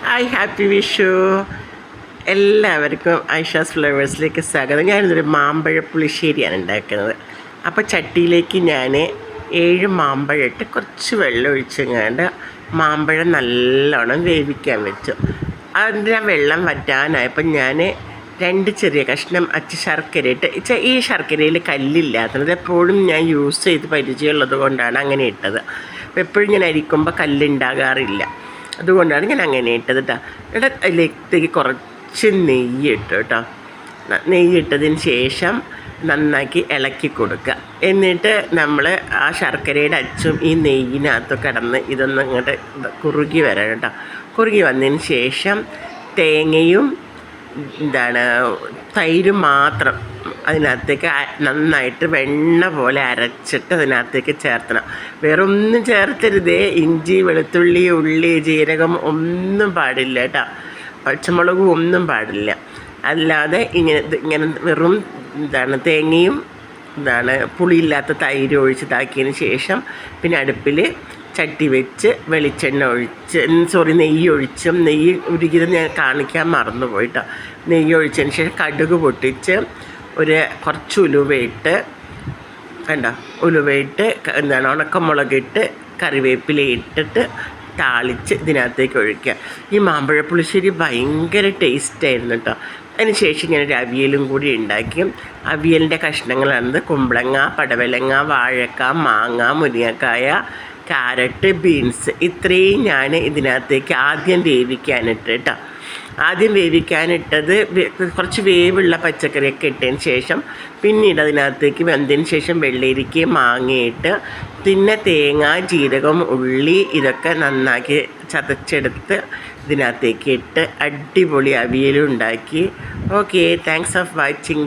Hi happy Vishu എല്ലാവർക്കും ഐഷാസ് ഫ്ലേവേഴ്സിലേക്ക് സ്വാഗതം. ഞാനിതൊരു മാമ്പഴ പുളിശ്ശേരിയാണ് ഉണ്ടാക്കുന്നത്. അപ്പോൾ ചട്ടിയിലേക്ക് ഞാൻ 7 മാമ്പഴം ഇട്ട് കുറച്ച് വെള്ളം ഒഴിച്ചങ്ങാണ്ട് മാമ്പഴം നല്ലോണം വേവിക്കാൻ വെച്ചു. അതിൻ്റെ വെള്ളം വറ്റാനായപ്പോൾ ഞാൻ 2 ചെറിയ കഷ്ണം ശർക്കര ഇട്ട് ഈ ശർക്കരയിൽ കല്ലില്ലാത്തത് എപ്പോഴും ഞാൻ യൂസ് ചെയ്ത് പരിചയമുള്ളത് കൊണ്ടാണ് അങ്ങനെ ഇട്ടത്. അപ്പോൾ എപ്പോഴും ഞാൻ അരിക്കുമ്പോൾ കല്ലുണ്ടാകാറില്ല, അതുകൊണ്ടാണ് ഞാൻ അങ്ങനെ ഇട്ടത് കേട്ടോ. എന്നിട്ട് അതിലേക്ക് കുറച്ച് നെയ്യ് ഇട്ടു കേട്ടോ. നെയ്യ് ഇട്ടതിന് ശേഷം നന്നാക്കി ഇളക്കി കൊടുക്കുക. എന്നിട്ട് നമ്മൾ ആ ശർക്കരയുടെ അച്ചും ഈ നെയ്യിനകത്ത് കിടന്ന് ഇതൊന്ന് ഇങ്ങോട്ട് കുറുകി വരണം കേട്ടോ. കുറുകി വന്നതിന് ശേഷം തേങ്ങയും തൈരും മാത്രം അതിനകത്തേക്ക് നന്നായിട്ട് വെണ്ണ പോലെ അരച്ചിട്ട് അതിനകത്തേക്ക് ചേർത്തണം. വേറെ ഒന്നും ചേർത്തരുതേ. ഇഞ്ചി, വെളുത്തുള്ളി, ഉള്ളി, ജീരകം ഒന്നും പാടില്ല കേട്ടോ. പച്ചമുളകും ഒന്നും പാടില്ല. അല്ലാതെ ഇങ്ങനെ വെറും തേങ്ങയും പുളിയില്ലാത്ത തൈര് ഒഴിച്ചിതാക്കിയതിന് ശേഷം പിന്നെ അടുപ്പിൽ ചട്ടി വെച്ച് വെളിച്ചെണ്ണ ഒഴിച്ച് നെയ്യ് ഒഴിച്ചും, നെയ്യ് ഉരുകിയത് ഞാൻ കാണിക്കാൻ മറന്നുപോയിട്ടോ. നെയ്യ് ഒഴിച്ചതിന് ശേഷം കടുക് പൊട്ടിച്ച് കുറച്ച് ഉലുവയിട്ട് ഉലുവയിട്ട് ഉണക്കമുളകിട്ട് കറിവേപ്പില ഇട്ടിട്ട് താളിച്ച് ഇതിനകത്തേക്ക് ഒഴിക്കുക. ഈ മാമ്പഴ പുളിശ്ശേരി ഭയങ്കര ടേസ്റ്റായിരുന്നു കേട്ടോ. അതിന് ശേഷം ഞാൻ ഒരു അവിയലും കൂടി ഉണ്ടാക്കി. അവിയലിൻ്റെ കഷ്ണങ്ങളാണത് കുമ്പളങ്ങ, പടവലങ്ങ, വാഴക്ക, മാങ്ങ, മുരിങ്ങക്കായ, ക്യാരറ്റ്, ബീൻസ് ഇത്രയും ഞാൻ ഇതിനകത്തേക്ക് ആദ്യം വേവിക്കാനിട്ട് കേട്ടോ. ആദ്യം വേവിക്കാനിട്ടത് കുറച്ച് വേവുള്ള പച്ചക്കറിയൊക്കെ ഇട്ടതിന് ശേഷം പിന്നീട് അതിനകത്തേക്ക് വെന്തതിന് ശേഷം വെള്ളരിക്കയും മാങ്ങയിട്ട് പിന്നെ തേങ്ങ, ജീരകം, ഉള്ളി ഇതൊക്കെ നന്നാക്കി ചതച്ചെടുത്ത് ഇതിനകത്തേക്ക് ഇട്ട് അടിപൊളി അവിയലും ഉണ്ടാക്കി. Okay, thanks of watching.